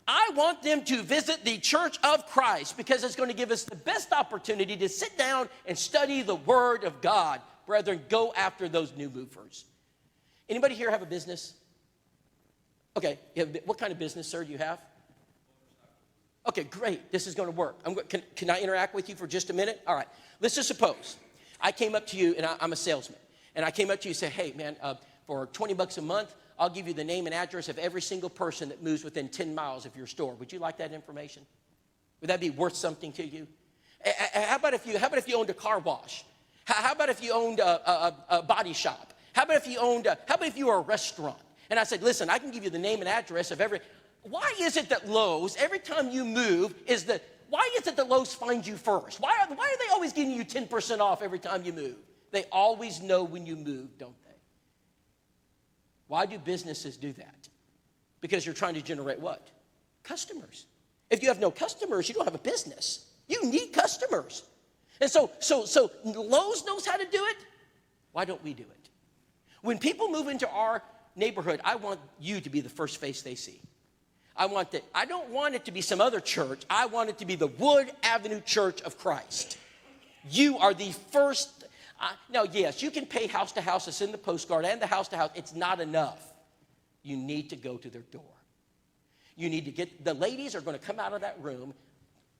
I want them to visit the church of Christ, because it's going to give us the best opportunity to sit down and study the Word of God. Brethren, go after those new movers. Anybody here have a business? Okay, what kind of business, sir, do you have? Okay, great. This is going to work. Can I interact with you for just a minute? All right. Let's just suppose I came up to you, and I'm a salesman, and I came up to you and said, hey, man, for $20 a month, I'll give you the name and address of every single person that moves within 10 miles of your store. Would you like that information? Would that be worth something to you? How about if you owned a car wash? How about if you owned a body shop? How about if you were a restaurant? And I said, listen, I can give you the name and address of every. Why is it that Lowe's, every time you move, why is it that Lowe's finds you first? Why are they always giving you 10% off every time you move? They always know when you move, don't they? Why do businesses do that? Because you're trying to generate what? Customers. If you have no customers, you don't have a business. You need customers. And so Lowe's knows how to do it. Why don't we do it? When people move into our neighborhood, I want you to be the first face they see. I don't want it to be some other church. I want it to be the Wood Avenue Church of Christ. You are the first. Now, yes, you can pay house to house. It's in the postcard and the house to house. It's not enough. You need to go to their door. You need to get, the ladies are going to come out of that room.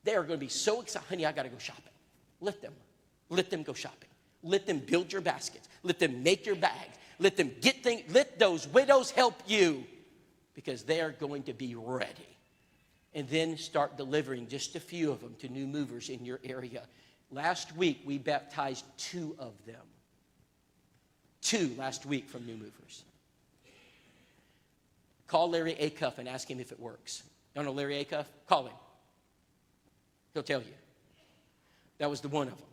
They are going to be so excited. Honey, I got to go shopping. Let them go shopping. Let them build your baskets. Let them make your bags. Let them get things. Let those widows help you, because they are going to be ready. And then start delivering just a few of them to new movers in your area. Last week, we baptized 2 of them. 2 last week from new movers. Call Larry Acuff and ask him if it works. Don't know Larry Acuff? Call him. He'll tell you. That was the one of them.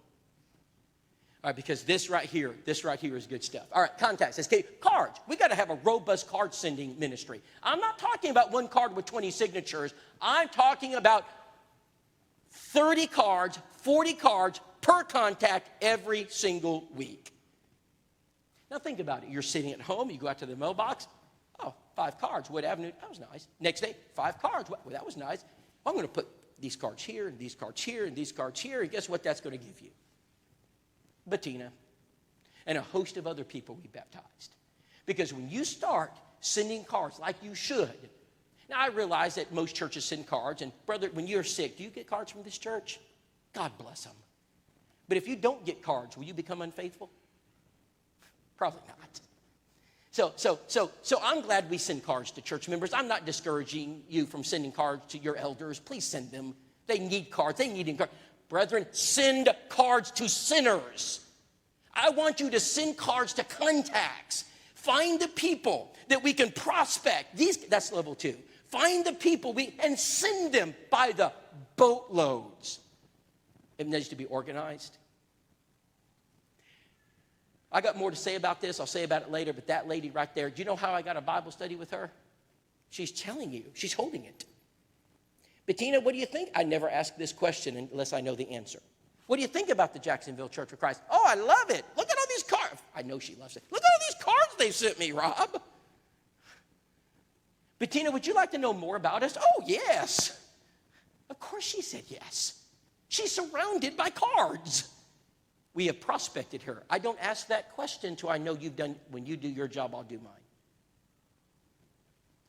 All right, because this right here is good stuff. All right, contacts. Let's get cards. We got to have a robust card sending ministry. I'm not talking about one card with 20 signatures. I'm talking about 30 cards, 40 cards per contact every single week. Now think about it. You're sitting at home. You go out to the mailbox. Oh, 5 cards. Wood Avenue. That was nice. Next day, 5 cards. Well, that was nice. Well, I'm going to put these cards here and these cards here and these cards here. And guess what that's going to give you? Bettina and a host of other people we baptized. Because when you start sending cards like you should. Now, I realize that most churches send cards. And brother, when you're sick, do you get cards from this church? God bless them. But if you don't get cards, will you become unfaithful? Probably not. So I'm glad we send cards to church members. I'm not discouraging you from sending cards to your elders. Please send them. They need cards. They need cards. Brethren, send cards to sinners. I want you to send cards to contacts. Find the people that we can prospect. That's level 2. Find the people and send them by the boatloads. It needs to be organized. I got more to say about this. I'll say about it later, but that lady right there, do you know how I got a Bible study with her? She's telling you. She's holding it. Bettina, what do you think? I never ask this question unless I know the answer. What do you think about the Jacksonville Church of Christ? Oh, I love it. Look at all these cards. I know she loves it. Look at all these cards they sent me, Rob. Bettina, would you like to know more about us? Oh, yes. Of course she said yes. She's surrounded by cards. We have prospected her. I don't ask that question until I know you've done, when you do your job, I'll do mine.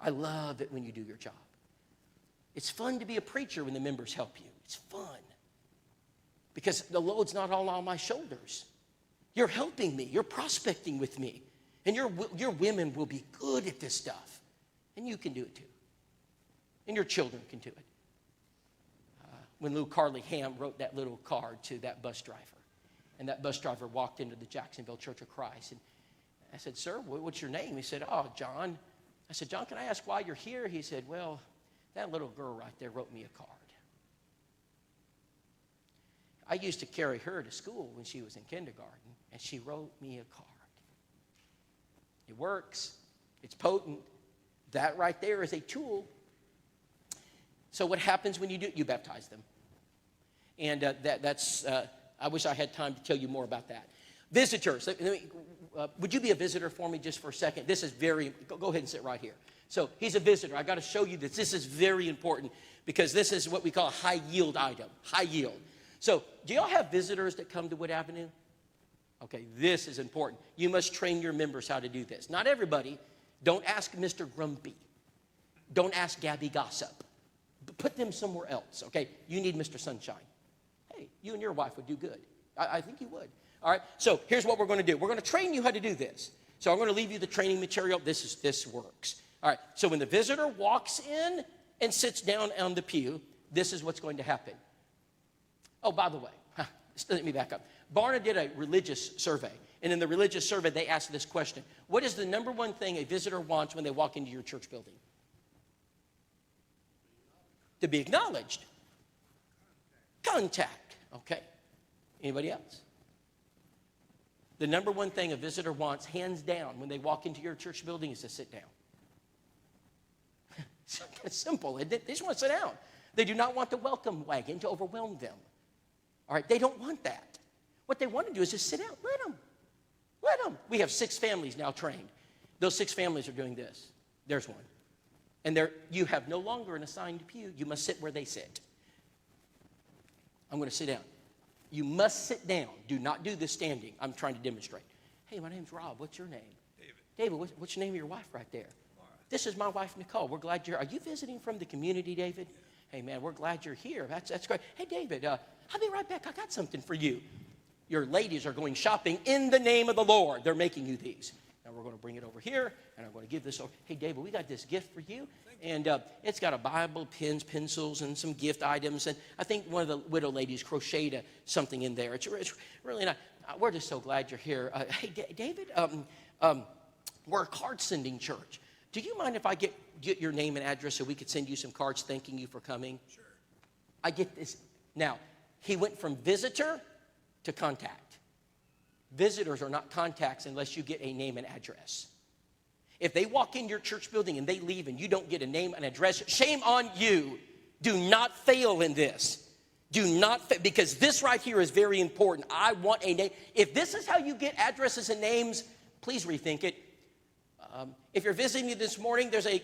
I love it when you do your job. It's fun to be a preacher when the members help you. It's fun. Because the load's not all on my shoulders. You're helping me. You're prospecting with me. And your women will be good at this stuff. And you can do it too. And your children can do it. When Lou Carly Ham wrote that little card to that bus driver, and that bus driver walked into the Jacksonville Church of Christ, and I said, sir, what's your name? He said, oh, John. I said, John, can I ask why you're here? He said, well, that little girl right there wrote me a card. I used to carry her to school when she was in kindergarten, and she wrote me a card. It works. It's potent. That right there is a tool. So what happens when you do it? You baptize them. And that's, I wish I had time to tell you more about that. Visitors. Would you be a visitor for me just for a second? This is very, go ahead and sit right here. So he's a visitor. I got to show you this. This is very important because this is what we call a high yield item. High yield. So do y'all have visitors that come to Wood Avenue? Okay, this is important. You must train your members how to do this. Not everybody. Don't ask Mr. Grumpy. Don't ask Gabby Gossip. Put them somewhere else, okay? You need Mr. Sunshine. Hey, you and your wife would do good. I think you would. All right, so here's what we're going to do. We're going to train you how to do this. So I'm going to leave you the training material. This works. All right, so when the visitor walks in and sits down on the pew, this is what's going to happen. Oh, by the way, let me back up. Barna did a religious survey, and in the religious survey, they asked this question. What is the number one thing a visitor wants when they walk into your church building? To be acknowledged. Contact. Okay. Anybody else? The number one thing a visitor wants, hands down, when they walk into your church building is to sit down. It's simple. They just want to sit down. They do not want the welcome wagon to overwhelm them. All right, they don't want that. What they want to do is just sit down. Let them. Let them. We have 6 families now trained. Those 6 families are doing this. There's one. And you have no longer an assigned pew. You must sit where they sit. I'm going to sit down. You must sit down. Do not do this standing. I'm trying to demonstrate. Hey, my name's Rob. What's your name? David, what's the name of your wife right there? Laura. This is my wife, Nicole. We're glad you're... Are you visiting from the community, David? Hey, man, we're glad you're here. That's great. Hey, David, I'll be right back. I got something for you. Your ladies are going shopping in the name of the Lord. They're making you these. Now we're going to bring it over here, and I'm going to give this over. Hey, David, we got this gift for you. And it's got a Bible, pens, pencils, and some gift items. And I think one of the widow ladies crocheted something in there. It's really not. We're just so glad you're here. Hey, David, we're a card-sending church. Do you mind if I get your name and address so we could send you some cards thanking you for coming? Sure. I get this. Now, he went from visitor to contact. Visitors are not contacts unless you get a name and address. If they walk in your church building and they leave and you don't get a name and address, shame on you. Do not fail in this. Do not fail, because this right here is very important. I want a name. If this is how you get addresses and names, please rethink it. If you're visiting me this morning, there's a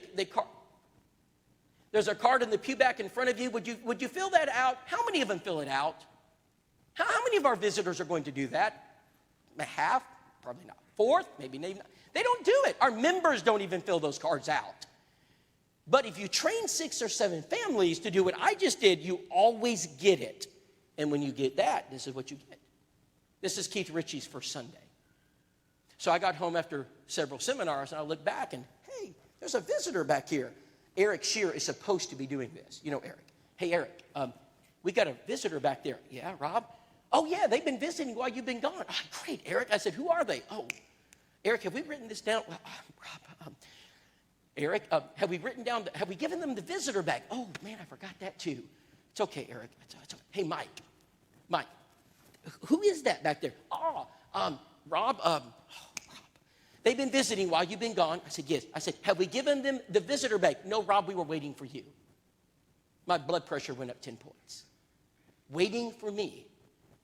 card in the pew back in front of you. Would you fill that out? How many of them fill it out? How many of our visitors are going to do that? Half? Probably not. Fourth? Maybe not. They don't do it. Our members don't even fill those cards out. But if you train 6 or 7 families to do what I just did, you always get it. And when you get that, this is what you get. This is Keith Ritchie's first Sunday. So I got home after several seminars, and I looked back, and hey, there's a visitor back here. Eric Shear is supposed to be doing this. You know Eric. Hey, Eric, we got a visitor back there. Yeah, Rob? Oh, yeah, they've been visiting while you've been gone. Oh, great, Eric. I said, who are they? Oh, Eric, have we written this down? Well, Rob, Eric, have we given them the visitor bag? Oh, man, I forgot that too. It's okay, Eric. It's okay. Hey, Mike, who is that back there? Oh, Rob, they've been visiting while you've been gone. I said, yes. I said, have we given them the visitor bag? No, Rob, we were waiting for you. My blood pressure went up 10 points. Waiting for me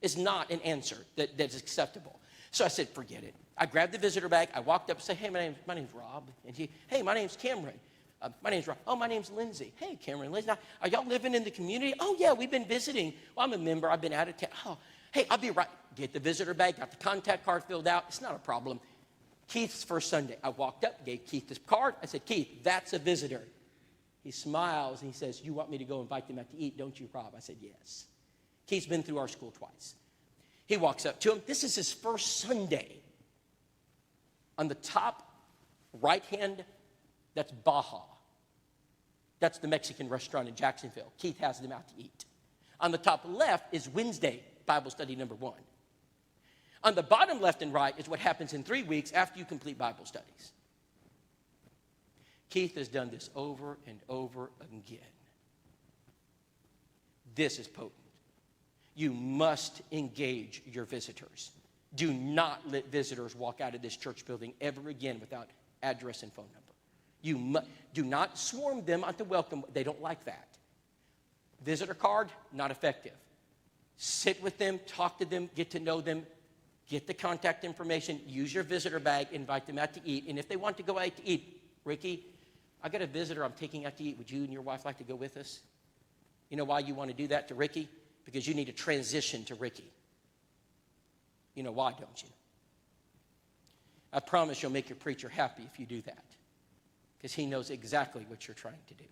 is not an answer that is acceptable. So I said, forget it. I grabbed the visitor bag. I walked up and said, hey, my name's Rob. And hey, my name's Cameron. My name's Rob. Oh, my name's Lindsay. Hey, Cameron, Lindsay. Are y'all living in the community? Oh, yeah, we've been visiting. Well, I'm a member. I've been out of town. Oh, hey, I'll be right. Get the visitor bag. Got the contact card filled out. It's not a problem. Keith's first Sunday. I walked up, gave Keith this card. I said, Keith, that's a visitor. He smiles and he says, you want me to go invite them out to eat, don't you, Rob? I said, yes. Keith's been through our school twice. He walks up to him. This is his first Sunday. On the top right hand, that's Baja. That's the Mexican restaurant in Jacksonville. Keith has them out to eat. On the top left is Wednesday, Bible study number 1. On the bottom left and right is what happens in 3 weeks after you complete Bible studies. Keith has done this over and over again. This is potent. You must engage your visitors. Do not let visitors walk out of this church building ever again without address and phone number. Do not swarm them onto welcome. They don't like that. Visitor card, not effective. Sit with them, talk to them, get to know them, get the contact information, use your visitor bag, invite them out to eat. And if they want to go out to eat, Ricky, I got a visitor I'm taking out to eat. Would you and your wife like to go with us? You know why you want to do that to Ricky? Because you need to transition to Ricky. You know why, don't you? I promise you'll make your preacher happy if you do that. Because he knows exactly what you're trying to do.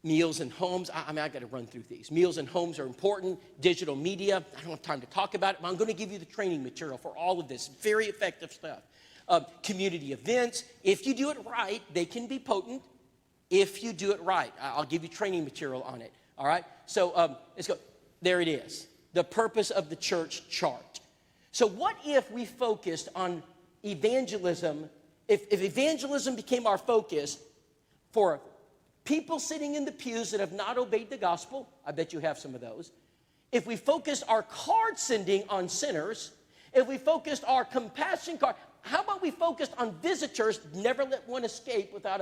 Meals and homes. I got to run through these. Meals and homes are important. Digital media. I don't have time to talk about it, but I'm going to give you the training material for all of this. Very effective stuff. Community events. If you do it right, they can be potent. If you do it right. I'll give you training material on it. All right? So let's go. There it is. The purpose of the church chart. So what if we focused on evangelism? If evangelism became our focus for people sitting in the pews that have not obeyed the gospel, I bet you have some of those. If we focused our card sending on sinners, if we focused our compassion card, how about we focused on visitors, never let one escape without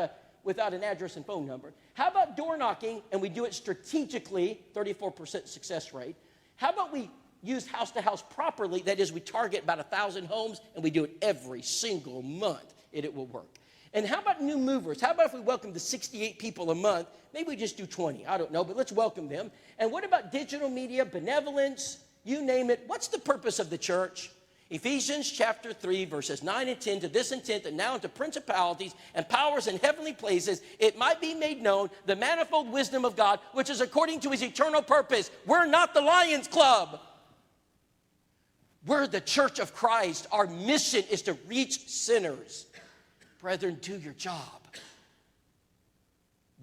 an address and phone number? How about door knocking, and we do it strategically, 34% success rate? How about we use house to house properly? That is, we target about 1,000 homes, and we do it every single month, and it will work. And how about new movers? How about if we welcome the 68 people a month? Maybe we just do 20. I don't know, but let's welcome them. And what about digital media, benevolence, you name it? What's the purpose of the church? Ephesians chapter 3, verses 9 and 10, to this intent, and now unto principalities and powers in heavenly places, it might be made known the manifold wisdom of God, which is according to his eternal purpose. We're not the Lions Club. We're the church of Christ. Our mission is to reach sinners. Brethren, do your job.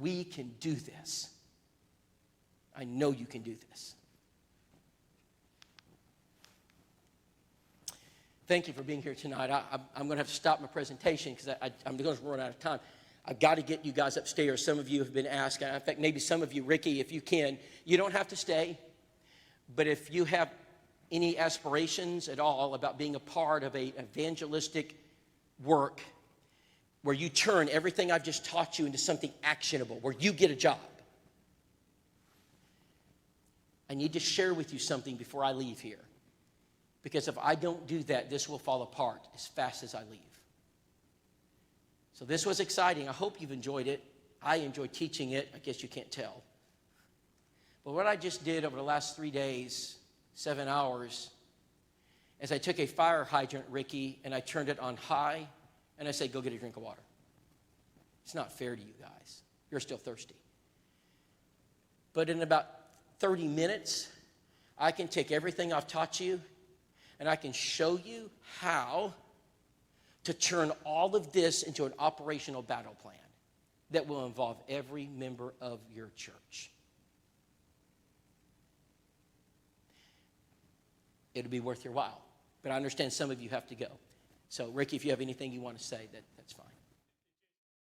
We can do this. I know you can do this. Thank you for being here tonight. I'm going to have to stop my presentation because I'm going to run out of time. I've got to get you guys upstairs. Some of you have been asked. In fact, maybe some of you, Ricky, if you can, you don't have to stay. But if you have any aspirations at all about being a part of an evangelistic work where you turn everything I've just taught you into something actionable, where you get a job, I need to share with you something before I leave here. Because if I don't do that, this will fall apart as fast as I leave. So this was exciting. I hope you've enjoyed it. I enjoyed teaching it. I guess you can't tell. But what I just did over the last 3 days, 7 hours, is I took a fire hydrant, Ricky, and I turned it on high, and I said, go get a drink of water. It's not fair to you guys. You're still thirsty. But in about 30 minutes, I can take everything I've taught you, and I can show you how to turn all of this into an operational battle plan that will involve every member of your church. It'll be worth your while. But I understand some of you have to go. So, Ricky, if you have anything you want to say, that's fine.